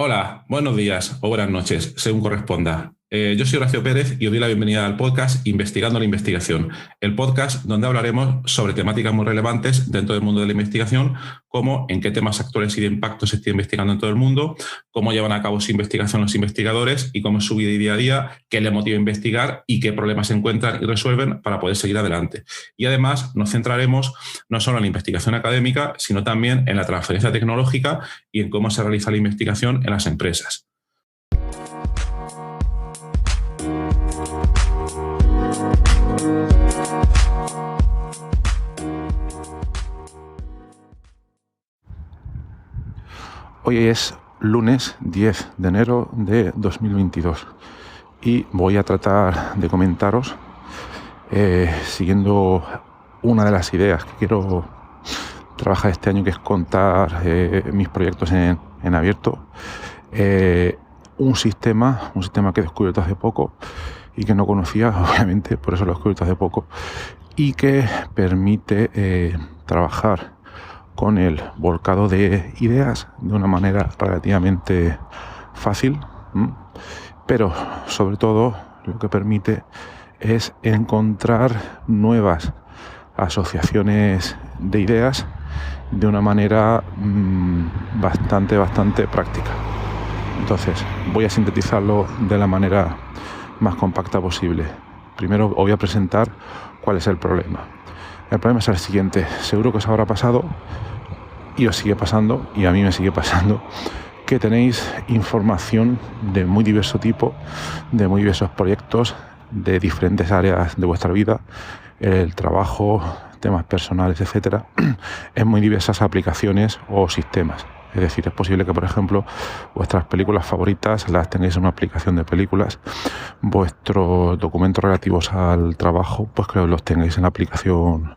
Hola, buenos días o buenas noches, según corresponda. Yo soy Horacio Pérez y os doy la bienvenida al podcast Investigando la Investigación, el podcast donde hablaremos sobre temáticas muy relevantes dentro del mundo de la investigación, como en qué temas actuales y de impacto se está investigando en todo el mundo, cómo llevan a cabo su investigación los investigadores y cómo es su vida y día a día, qué les motiva a investigar y qué problemas se encuentran y resuelven para poder seguir adelante. Y además nos centraremos no solo en la investigación académica, sino también en la transferencia tecnológica y en cómo se realiza la investigación en las empresas. Hoy es lunes 10 de enero de 2022 y voy a tratar de comentaros, siguiendo una de las ideas que quiero trabajar este año, que es contar mis proyectos en abierto, un sistema que he descubierto hace poco y que no conocía, obviamente, por eso lo he descubierto hace poco, y que permite trabajar con el volcado de ideas de una manera relativamente fácil, pero sobre todo lo que permite es encontrar nuevas asociaciones de ideas de una manera bastante práctica. Entonces voy a sintetizarlo de la manera más compacta posible. Primero os voy a presentar cuál es el problema. El problema es el siguiente: seguro que os habrá pasado y os sigue pasando, y a mí me sigue pasando, que tenéis información de muy diverso tipo, de muy diversos proyectos, de diferentes áreas de vuestra vida, el trabajo, temas personales, etcétera, en muy diversas aplicaciones o sistemas. Es decir, es posible que, por ejemplo, vuestras películas favoritas las tengáis en una aplicación de películas, vuestros documentos relativos al trabajo, pues que los tengáis en la aplicación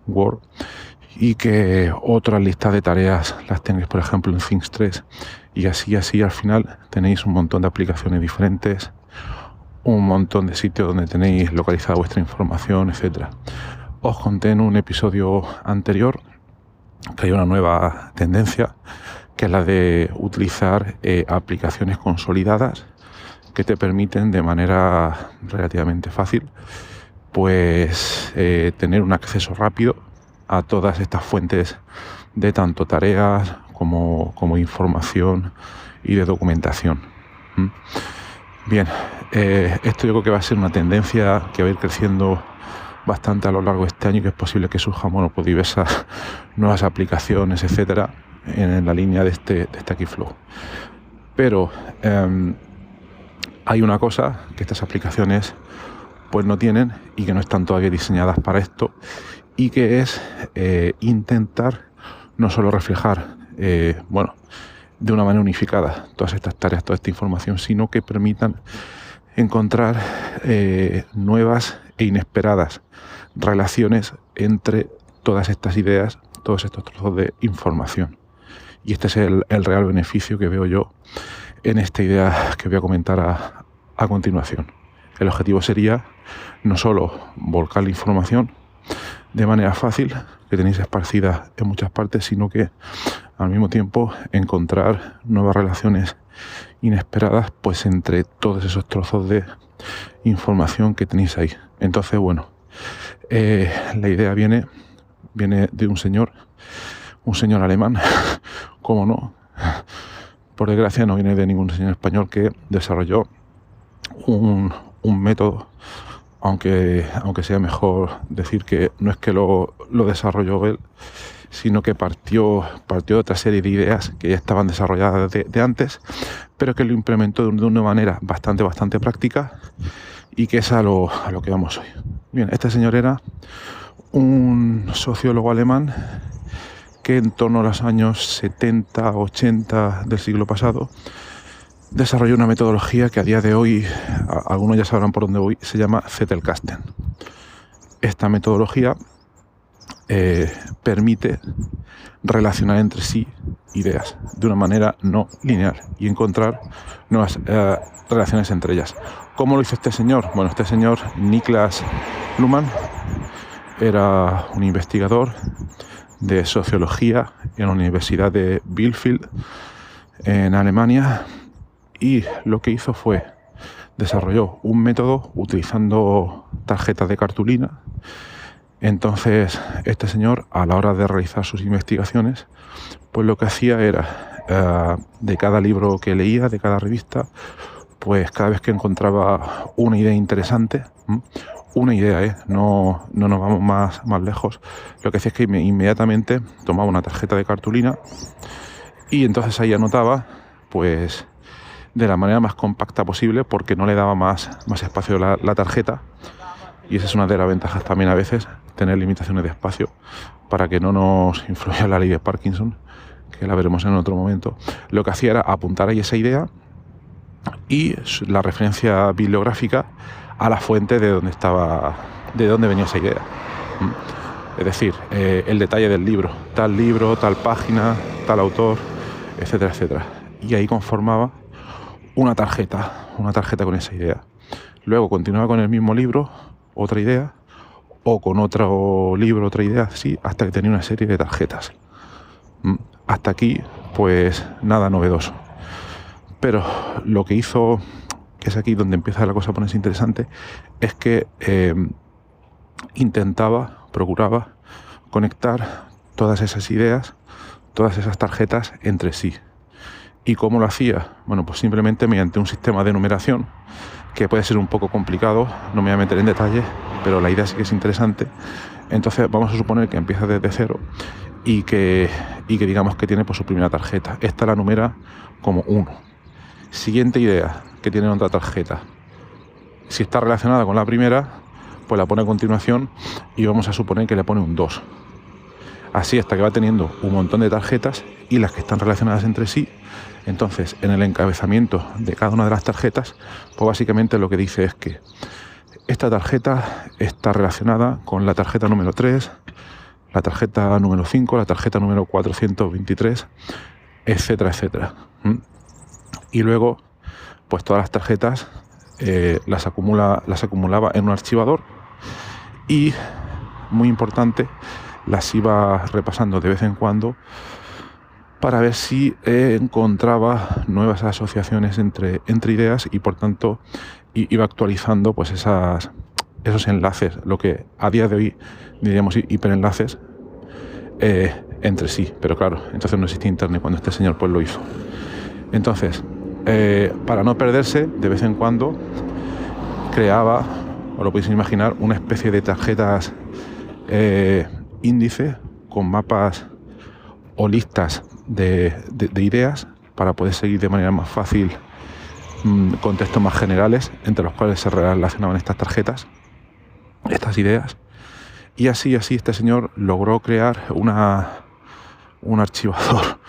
Word, y que otras listas de tareas las tengáis, por ejemplo, en Things 3, y así al final tenéis un montón de aplicaciones diferentes, un montón de sitios donde tenéis localizada vuestra información, etcétera. Os conté en un episodio anterior que hay una nueva tendencia, que es la de utilizar aplicaciones consolidadas que te permiten de manera relativamente fácil pues tener un acceso rápido a todas estas fuentes de tanto tareas como información y de documentación. Bien, esto yo creo que va a ser una tendencia que va a ir creciendo bastante a lo largo de este año, y que es posible que surjan pues diversas nuevas aplicaciones, etcétera, en la línea de este Akiflow. Pero hay una cosa que estas aplicaciones pues no tienen, y que no están todavía diseñadas para esto, y que es intentar no solo reflejar de una manera unificada todas estas tareas, toda esta información, sino que permitan encontrar nuevas e inesperadas relaciones entre todas estas ideas, todos estos trozos de información. Y este es el real beneficio que veo yo en esta idea que voy a comentar a continuación. El objetivo sería no solo volcar la información de manera fácil, que tenéis esparcida en muchas partes, sino que al mismo tiempo encontrar nuevas relaciones inesperadas pues entre todos esos trozos de información que tenéis ahí. Entonces, la idea viene de un señor alemán, cómo no, por desgracia no viene de ningún señor español, que desarrolló un método, aunque sea mejor decir que no es que lo desarrolló él, sino que partió de otra serie de ideas que ya estaban desarrolladas de antes, pero que lo implementó de una manera bastante práctica, y que es a lo que vamos hoy. Bien, este señor era un sociólogo alemán que en torno a los años 70, 80 del siglo pasado desarrolló una metodología que a día de hoy, algunos ya sabrán por dónde voy, se llama Zettelkasten. Esta metodología permite relacionar entre sí ideas de una manera no lineal y encontrar nuevas relaciones entre ellas. ¿Cómo lo hizo este señor? Bueno, este señor, Niklas Luhmann, era un investigador de sociología en la Universidad de Bielefeld, en Alemania, y lo que hizo fue desarrolló un método utilizando tarjetas de cartulina. Entonces, este señor, a la hora de realizar sus investigaciones, pues lo que hacía era, de cada libro que leía, de cada revista, pues cada vez que encontraba una idea interesante, una idea, no nos vamos más lejos, lo que hacía es que inmediatamente tomaba una tarjeta de cartulina y entonces ahí anotaba, pues de la manera más compacta posible, porque no le daba más espacio la tarjeta, y esa es una de las ventajas también a veces, tener limitaciones de espacio para que no nos influya la ley de Parkinson, que la veremos en otro momento. Lo que hacía era apuntar ahí esa idea y la referencia bibliográfica a la fuente de dónde venía esa idea. Es decir, el detalle del libro, tal página, tal autor, etcétera, etcétera. Y ahí conformaba una tarjeta con esa idea. Luego continuaba con el mismo libro, otra idea, o con otro libro, otra idea, sí, hasta que tenía una serie de tarjetas. Hasta aquí, pues nada novedoso. Pero lo que hizo, que es aquí donde empieza la cosa a ponerse interesante, es que procuraba conectar todas esas ideas, todas esas tarjetas entre sí. ¿Y cómo lo hacía? Bueno, pues simplemente mediante un sistema de numeración que puede ser un poco complicado, no me voy a meter en detalle, pero la idea sí que es interesante. Entonces vamos a suponer que empieza desde cero y que digamos que tiene pues su primera tarjeta. Esta la numera como 1. Siguiente idea que tiene otra tarjeta. Si está relacionada con la primera, pues la pone a continuación y vamos a suponer que le pone un 2. Así hasta que va teniendo un montón de tarjetas y las que están relacionadas entre sí. Entonces, en el encabezamiento de cada una de las tarjetas, pues básicamente lo que dice es que esta tarjeta está relacionada con la tarjeta número 3, la tarjeta número 5, la tarjeta número 423, etcétera, etcétera. Y luego, pues todas las tarjetas las acumulaba en un archivador y, muy importante, las iba repasando de vez en cuando para ver si encontraba nuevas asociaciones entre ideas y, por tanto, iba actualizando pues esos enlaces, lo que a día de hoy diríamos hiperenlaces entre sí. Pero claro, entonces no existía internet cuando este señor pues lo hizo. Entonces, para no perderse, de vez en cuando creaba, os lo podéis imaginar, una especie de tarjetas índice con mapas o listas de ideas para poder seguir de manera más fácil contextos más generales entre los cuales se relacionaban estas tarjetas, estas ideas. Y así este señor logró crear un archivador,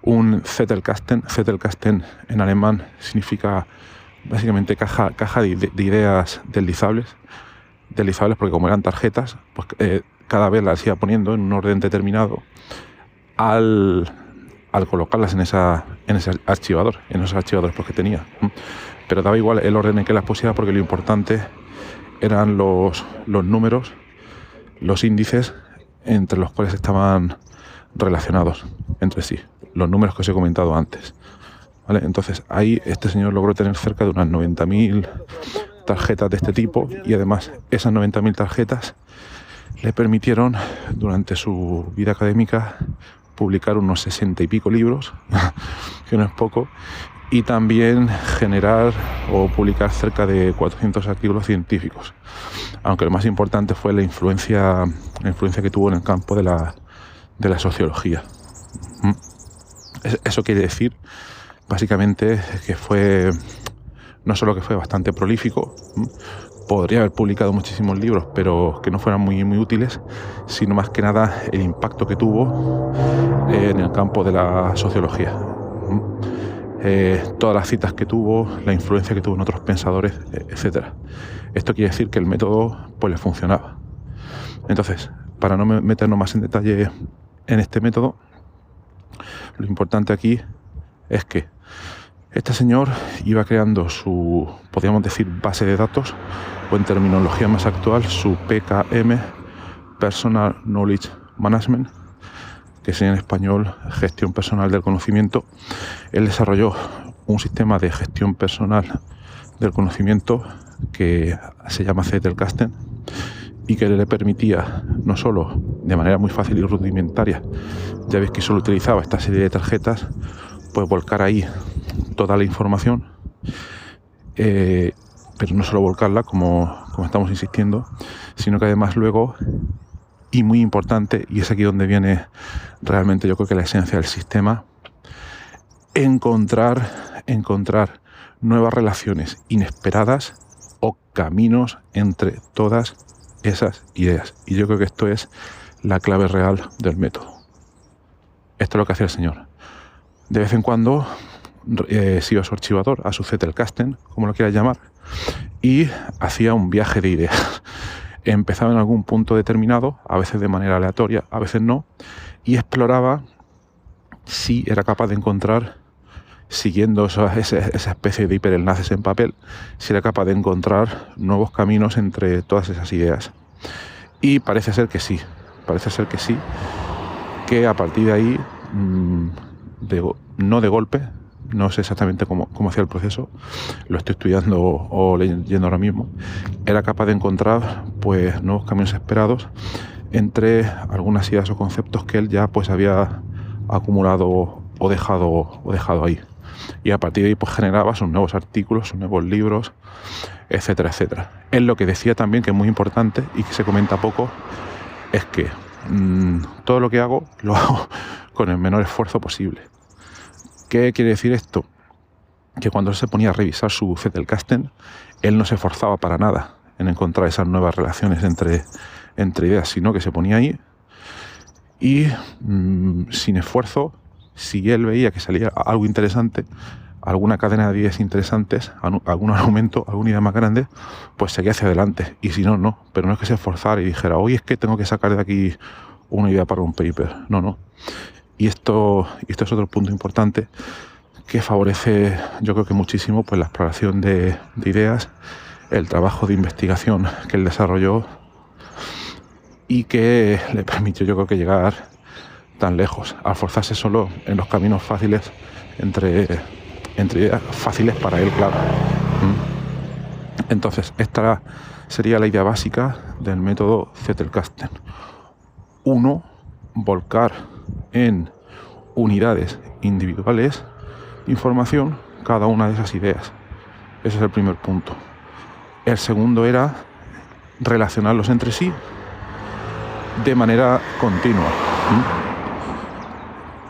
un Zettelkasten. Zettelkasten en alemán significa básicamente caja de ideas deslizables porque como eran tarjetas, pues cada vez las iba poniendo en un orden determinado al colocarlas en ese archivador, en esos archivadores que tenía. Pero daba igual el orden en que las pusiera, porque lo importante eran los números, los índices entre los cuales estaban relacionados entre sí, los números que os he comentado antes. ¿Vale? Entonces ahí este señor logró tener cerca de unas 90.000 tarjetas de este tipo, y además esas 90.000 tarjetas le permitieron durante su vida académica publicar unos 60 y pico libros, que no es poco, y también generar o publicar cerca de 400 artículos científicos, aunque lo más importante fue la influencia que tuvo en el campo de la sociología. Eso quiere decir básicamente que fue, no solo que fue bastante prolífico, podría haber publicado muchísimos libros, pero que no fueran muy útiles, sino más que nada el impacto que tuvo en el campo de la sociología. Todas las citas que tuvo, la influencia que tuvo en otros pensadores, etcétera. Esto quiere decir que el método pues le funcionaba. Entonces, para no meternos más en detalle en este método, lo importante aquí es que este señor iba creando su, podríamos decir, base de datos, o en terminología más actual, su PKM, Personal Knowledge Management, que sería en español gestión personal del conocimiento. Él desarrolló un sistema de gestión personal del conocimiento que se llama Zettelkasten y que le permitía no solo de manera muy fácil y rudimentaria, ya veis que solo utilizaba esta serie de tarjetas, pues volcar ahí toda la información, pero no solo volcarla como estamos insistiendo, sino que además luego, y muy importante, y es aquí donde viene realmente yo creo que la esencia del sistema, encontrar nuevas relaciones inesperadas o caminos entre todas esas ideas. Y yo creo que esto es la clave real del método. Esto es lo que hacía el señor. De vez en cuando se iba a su archivador, a su Zettelkasten, como lo quieras llamar, y hacía un viaje de ideas. Empezaba en algún punto determinado, a veces de manera aleatoria, a veces no, y exploraba si era capaz de encontrar, siguiendo esa especie de hiperenlaces en papel, si era capaz de encontrar nuevos caminos entre todas esas ideas. Y parece ser que sí, que a partir de ahí, no de golpe, no sé exactamente cómo hacía el proceso, lo estoy estudiando o leyendo ahora mismo, era capaz de encontrar pues nuevos caminos esperados entre algunas ideas o conceptos que él ya pues había acumulado o dejado ahí. Y a partir de ahí pues generaba sus nuevos artículos, sus nuevos libros, etcétera, etcétera. Él lo que decía también, que es muy importante y que se comenta poco, es que todo lo que hago, lo hago con el menor esfuerzo posible. ¿Qué quiere decir esto? Que cuando él se ponía a revisar su Zettelkasten, él no se esforzaba para nada en encontrar esas nuevas relaciones entre ideas, sino que se ponía ahí y sin esfuerzo, si él veía que salía algo interesante, alguna cadena de ideas interesantes, algún argumento, alguna idea más grande, pues seguía hacia adelante. Y si no, no. Pero no es que se esforzara y dijera, hoy es que tengo que sacar de aquí una idea para un paper. No. Y esto es otro punto importante que favorece, yo creo que muchísimo, pues la exploración de ideas, el trabajo de investigación que él desarrolló y que le permitió, yo creo que llegar tan lejos, al forzarse solo en los caminos fáciles entre ideas fáciles para él, claro. Entonces, esta sería la idea básica del método Zettelkasten. 1. Volcar en unidades individuales información, cada una de esas ideas. Ese es el primer punto. El segundo era relacionarlos entre sí de manera continua.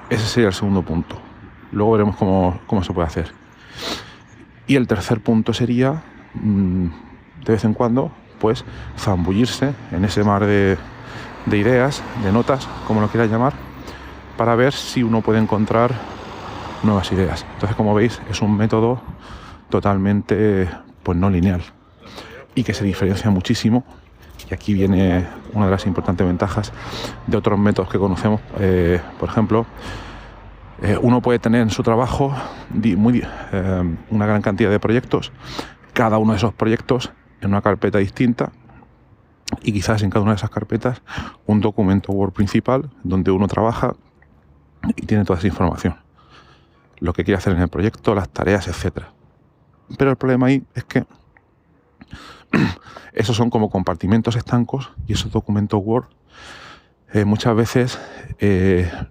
Ese sería el segundo punto. Luego veremos cómo se puede hacer. Y el tercer punto sería, de vez en cuando, pues zambullirse en ese mar de ideas, de notas, como lo quieras llamar, para ver si uno puede encontrar nuevas ideas. Entonces, como veis, es un método totalmente pues no lineal y que se diferencia muchísimo. Y aquí viene una de las importantes ventajas de otros métodos que conocemos. Por ejemplo, uno puede tener en su trabajo una gran cantidad de proyectos, cada uno de esos proyectos en una carpeta distinta, y quizás en cada una de esas carpetas un documento Word principal donde uno trabaja y tiene toda esa información, lo que quiere hacer en el proyecto, las tareas, etcétera. Pero el problema ahí es que esos son como compartimentos estancos, y esos documentos Word muchas veces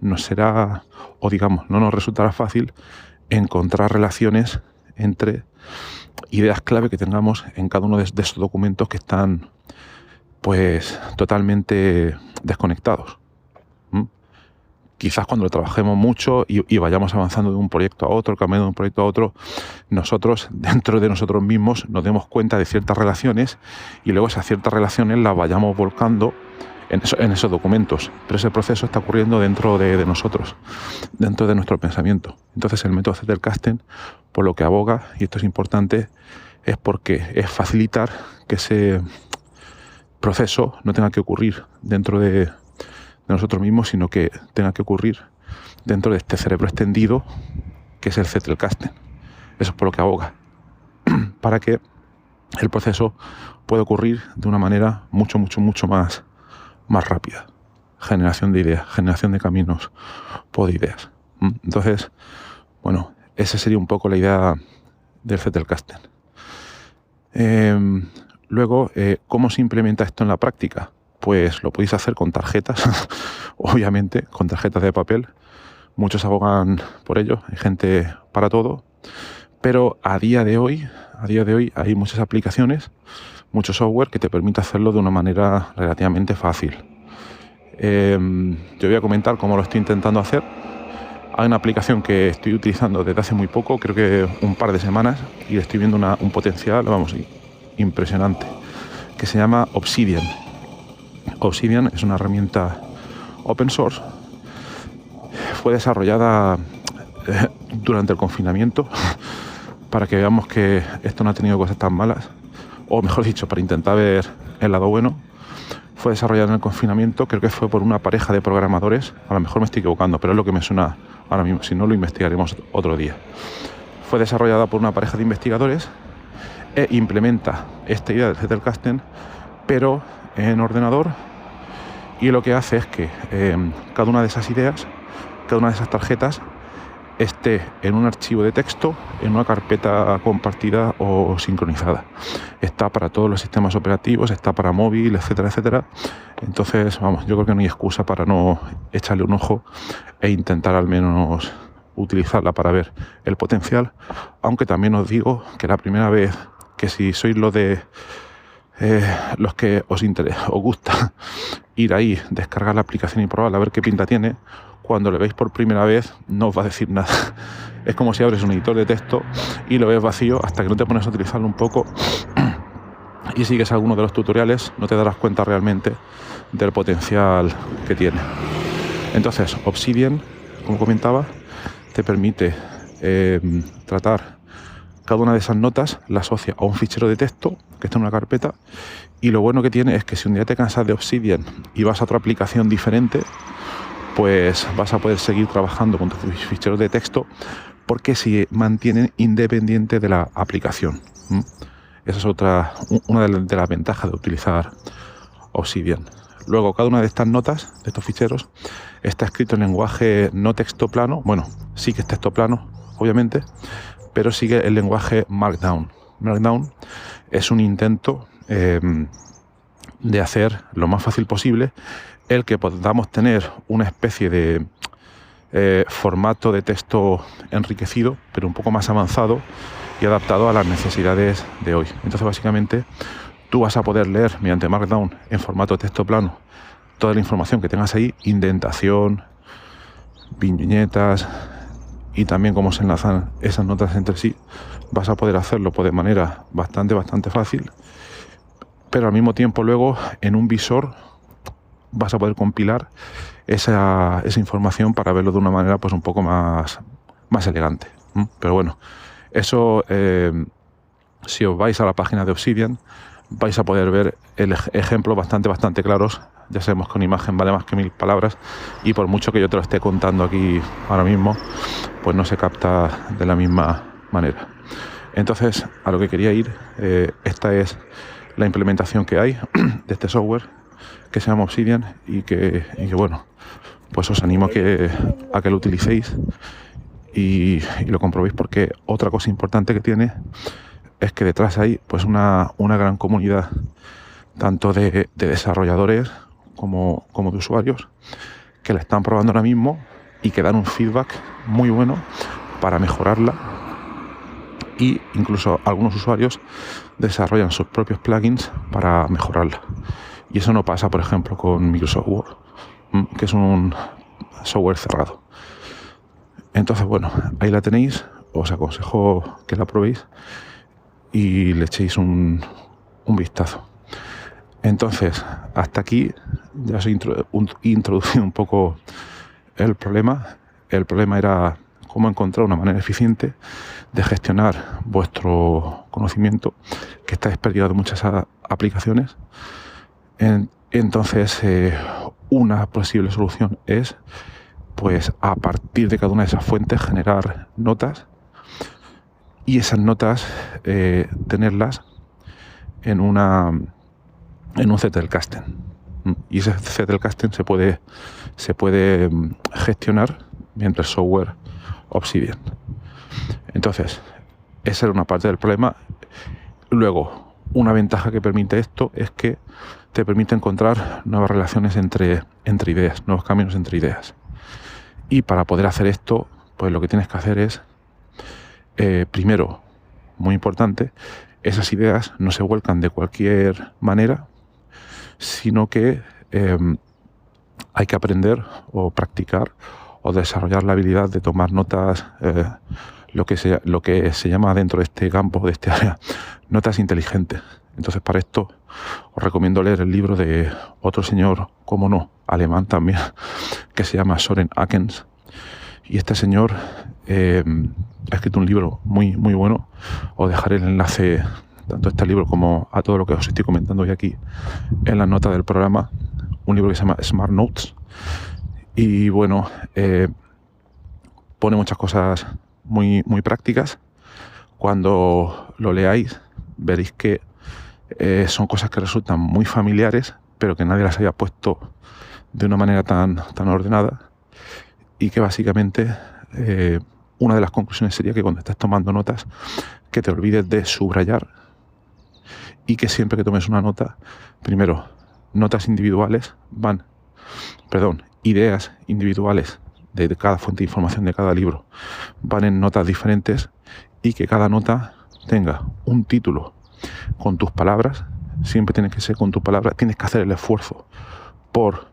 nos será, o digamos, no nos resultará fácil encontrar relaciones entre ideas clave que tengamos en cada uno de esos documentos que están pues totalmente desconectados. Quizás cuando lo trabajemos mucho y vayamos avanzando de un proyecto a otro, cambiando de un proyecto a otro, nosotros, dentro de nosotros mismos, nos demos cuenta de ciertas relaciones y luego esas ciertas relaciones las vayamos volcando en esos documentos. Pero ese proceso está ocurriendo dentro de nosotros, dentro de nuestro pensamiento. Entonces el método Zettelkasten, por lo que aboga, y esto es importante, es porque es facilitar que ese proceso no tenga que ocurrir dentro de nosotros mismos, sino que tenga que ocurrir dentro de este cerebro extendido que es el Zettelkasten. Eso es por lo que aboga, para que el proceso pueda ocurrir de una manera mucho más rápida. generación de ideas, generación de caminos por ideas. Entonces, bueno, esa sería un poco la idea del Zettelkasten. Luego, ¿cómo se implementa esto en la práctica? Pues lo podéis hacer con tarjetas, obviamente, con tarjetas de papel. Muchos abogan por ello, hay gente para todo, pero a día de hoy hay muchas aplicaciones, mucho software que te permite hacerlo de una manera relativamente fácil. Yo voy a comentar cómo lo estoy intentando hacer. Hay una aplicación que estoy utilizando desde hace muy poco, creo que un par de semanas, y le estoy viendo un potencial, vamos, impresionante, que se llama Obsidian. Obsidian es una herramienta open source. Fue desarrollada durante el confinamiento para que veamos que esto no ha tenido cosas tan malas, o mejor dicho, para intentar ver el lado bueno. Fue desarrollada en el confinamiento, creo que fue por una pareja de programadores, a lo mejor me estoy equivocando, pero es lo que me suena ahora mismo, si no lo investigaremos otro día. Fue desarrollada por una pareja de investigadores e implementa esta idea del Zettelkasten, pero en ordenador, y lo que hace es que cada una de esas ideas, cada una de esas tarjetas, esté en un archivo de texto, en una carpeta compartida o sincronizada. Está para todos los sistemas operativos, está para móvil, etcétera, etcétera. Entonces, vamos, yo creo que no hay excusa para no echarle un ojo e intentar al menos utilizarla para ver el potencial. Aunque también os digo que la primera vez que, si sois los que os gusta ir ahí, descargar la aplicación y probarla, a ver qué pinta tiene, cuando lo veis por primera vez no os va a decir nada. Es como si abres un editor de texto y lo ves vacío hasta que no te pones a utilizarlo un poco y sigues alguno de los tutoriales, no te darás cuenta realmente del potencial que tiene. Entonces, Obsidian, como comentaba, te permite tratar cada una de esas notas, la asocia a un fichero de texto que está en una carpeta, y lo bueno que tiene es que si un día te cansas de Obsidian y vas a otra aplicación diferente, pues vas a poder seguir trabajando con tus ficheros de texto porque se mantienen independiente de la aplicación. Esa es una de las ventajas de utilizar Obsidian. Luego, cada una de estas notas, de estos ficheros, está escrito en lenguaje no texto plano. Bueno, sí que es texto plano, obviamente, pero sigue el lenguaje Markdown. Markdown es un intento de hacer lo más fácil posible el que podamos tener una especie de formato de texto enriquecido, pero un poco más avanzado y adaptado a las necesidades de hoy. Entonces, básicamente, tú vas a poder leer mediante Markdown en formato de texto plano toda la información que tengas ahí, indentación, viñetas y también cómo se enlazan esas notas entre sí. Vas a poder hacerlo de manera bastante fácil, pero al mismo tiempo luego en un visor vas a poder compilar esa información para verlo de una manera pues un poco más elegante. Pero bueno, eso si os vais a la página de Obsidian vais a poder ver ejemplos bastante claros. Ya sabemos que una imagen vale más que 1000 palabras, y por mucho que yo te lo esté contando aquí ahora mismo, pues no se capta de la misma manera. Entonces, a lo que quería ir, esta es la implementación que hay de este software que se llama Obsidian y que bueno, pues os animo a que lo utilicéis y lo comprobéis, porque otra cosa importante que tiene es que detrás hay pues una gran comunidad, tanto de desarrolladores como de usuarios, que la están probando ahora mismo y que dan un feedback muy bueno para mejorarla, y incluso algunos usuarios desarrollan sus propios plugins para mejorarla. Y eso no pasa, por ejemplo, con Microsoft Word, que es un software cerrado. Entonces, bueno, ahí la tenéis. Os aconsejo que la probéis y le echéis un vistazo. Entonces, hasta aquí ya os he introducido un poco el problema. El problema era cómo encontrar una manera eficiente de gestionar vuestro conocimiento, que está desperdigado en muchas aplicaciones. Entonces, una posible solución es, pues, a partir de cada una de esas fuentes, generar notas, y esas notas tenerlas en un Zettelkasten. Y ese Zettelkasten se puede gestionar mediante el software Obsidian. Entonces, esa era una parte del problema. Luego, una ventaja que permite esto es que te permite encontrar nuevas relaciones entre ideas, nuevos caminos entre ideas. Y para poder hacer esto, pues lo que tienes que hacer es, primero, muy importante, esas ideas no se vuelcan de cualquier manera, sino que hay que aprender o practicar o desarrollar la habilidad de tomar notas, lo que se llama dentro de este campo, de este área, notas inteligentes. Entonces, para esto os recomiendo leer el libro de otro señor, como no, alemán también, que se llama Søren Akens. Y este señor ha escrito un libro muy, muy bueno. Os dejaré el enlace tanto a este libro como a todo lo que os estoy comentando hoy aquí en las notas del programa. Un libro que se llama Smart Notes. Y bueno, pone muchas cosas muy, muy prácticas. Cuando lo leáis, veréis que son cosas que resultan muy familiares, pero que nadie las había puesto de una manera tan ordenada. Y que básicamente una de las conclusiones sería que cuando estés tomando notas, que te olvides de subrayar y que siempre que tomes una nota, primero, ideas individuales de cada fuente de información de cada libro van en notas diferentes y que cada nota tenga un título con tus palabras, siempre tiene que ser con tus palabras, tienes que hacer el esfuerzo por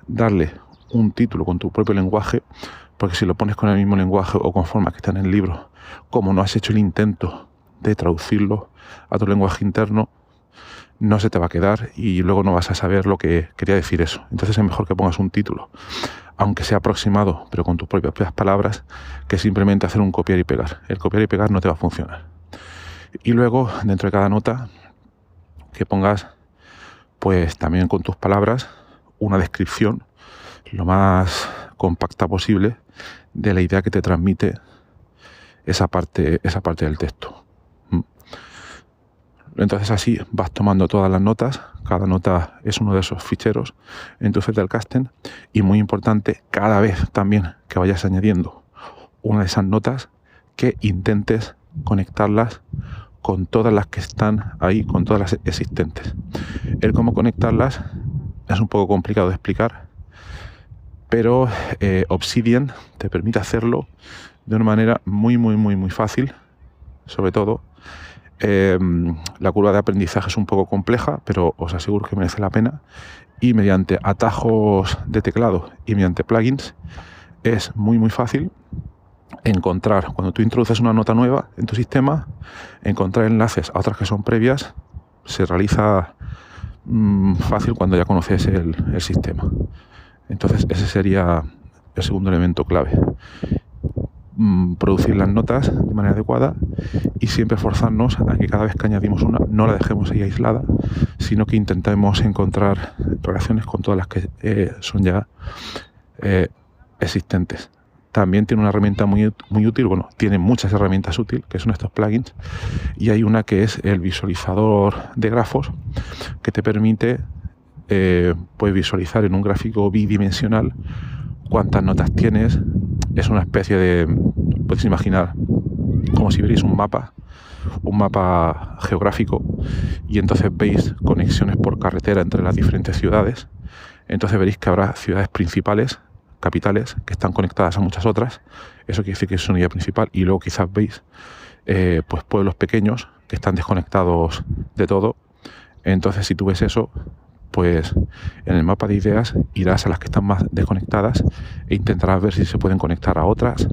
darle un título con tu propio lenguaje, porque si lo pones con el mismo lenguaje o con formas que están en el libro, como no has hecho el intento de traducirlo a tu lenguaje interno, no se te va a quedar y luego no vas a saber lo que quería decir eso. Entonces es mejor que pongas un título, aunque sea aproximado, pero con tus propias palabras, que simplemente hacer un copiar y pegar. El copiar y pegar no te va a funcionar. Y luego, dentro de cada nota, que pongas, pues también con tus palabras, una descripción lo más compacta posible de la idea que te transmite esa parte del texto. Entonces así vas tomando todas las notas, cada nota es uno de esos ficheros en tu Zettelkasten, y muy importante, cada vez también que vayas añadiendo una de esas notas, que intentes conectarlas con todas las que están ahí, con todas las existentes. El cómo conectarlas es un poco complicado de explicar, pero Obsidian te permite hacerlo de una manera muy, muy, muy, muy fácil. Sobre todo, la curva de aprendizaje es un poco compleja, pero os aseguro que merece la pena. Y mediante atajos de teclado y mediante plugins es muy, muy fácil encontrar, cuando tú introduces una nota nueva en tu sistema, encontrar enlaces a otras que son previas. Se realiza fácil cuando ya conoces el sistema. Entonces ese sería el segundo elemento clave. Producir las notas de manera adecuada y siempre forzarnos a que cada vez que añadimos una no la dejemos ahí aislada, sino que intentemos encontrar relaciones con todas las que son ya existentes. También tiene una herramienta muy, muy útil, bueno, tiene muchas herramientas útiles, que son estos plugins, y hay una que es el visualizador de grafos, que te permite pues visualizar en un gráfico bidimensional cuántas notas tienes. Es una especie de, podéis imaginar, como si veréis un mapa geográfico, y entonces veis conexiones por carretera entre las diferentes ciudades. Entonces veréis que habrá ciudades principales, capitales, que están conectadas a muchas otras. Eso quiere decir que es una unidad principal, y luego quizás veis pues pueblos pequeños que están desconectados de todo. Entonces, si tú ves eso, pues en el mapa de ideas irás a las que están más desconectadas e intentarás ver si se pueden conectar a otras,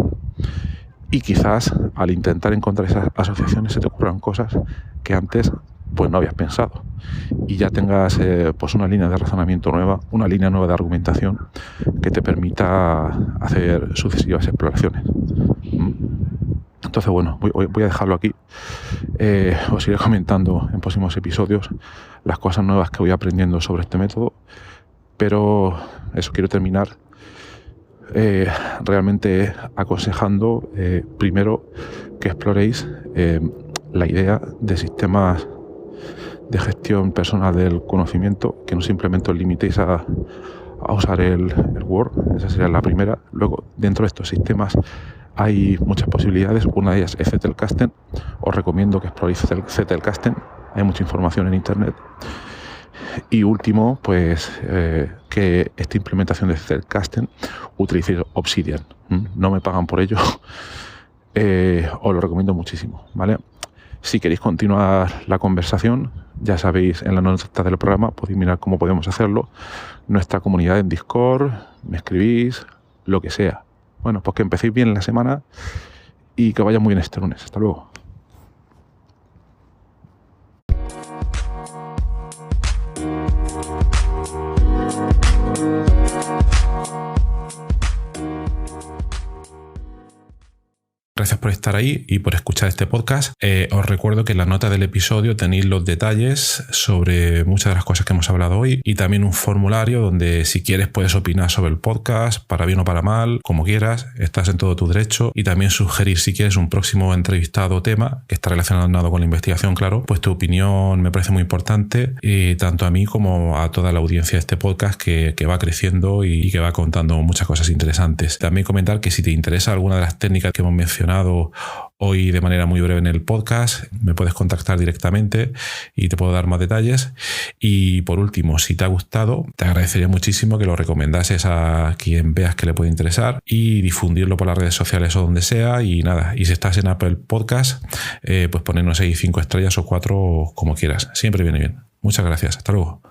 y quizás al intentar encontrar esas asociaciones se te ocurran cosas que antes pues no habías pensado, y ya tengas pues una línea de razonamiento nueva, una línea nueva de argumentación que te permita hacer sucesivas exploraciones. Entonces, bueno, voy a dejarlo aquí. Os iré comentando en próximos episodios las cosas nuevas que voy aprendiendo sobre este método, pero eso, quiero terminar realmente aconsejando primero que exploréis la idea de sistemas de gestión personal del conocimiento, que no simplemente os limitéis a usar el Word. Esa sería la primera. Luego, dentro de estos sistemas hay muchas posibilidades. Una de ellas es Zettelkasten. Os recomiendo que exploréis Zettelkasten. Hay mucha información en internet. Y último, pues que esta implementación de Zettelkasten utilicéis Obsidian. No me pagan por ello. Os lo recomiendo muchísimo, ¿vale? Si queréis continuar la conversación, ya sabéis, en la nota del programa podéis mirar cómo podemos hacerlo. Nuestra comunidad en Discord, me escribís, lo que sea. Bueno, pues que empecéis bien la semana y que vaya muy bien este lunes. Hasta luego. Gracias por estar ahí y por escuchar este podcast. Os recuerdo que en la nota del episodio tenéis los detalles sobre muchas de las cosas que hemos hablado hoy y también un formulario donde si quieres puedes opinar sobre el podcast, para bien o para mal, como quieras, estás en todo tu derecho, y también sugerir si quieres un próximo entrevistado o tema que está relacionado con la investigación, claro, pues tu opinión me parece muy importante, tanto a mí como a toda la audiencia de este podcast que va creciendo y que va contando muchas cosas interesantes. También comentar que si te interesa alguna de las técnicas que hemos mencionado hoy de manera muy breve en el podcast, me puedes contactar directamente y te puedo dar más detalles. Y por último, si te ha gustado, te agradecería muchísimo que lo recomendases a quien veas que le puede interesar y difundirlo por las redes sociales o donde sea. Y nada, y si estás en Apple Podcast, pues ponernos ahí 5 estrellas o 4 como quieras. Siempre viene bien. Muchas gracias. Hasta luego.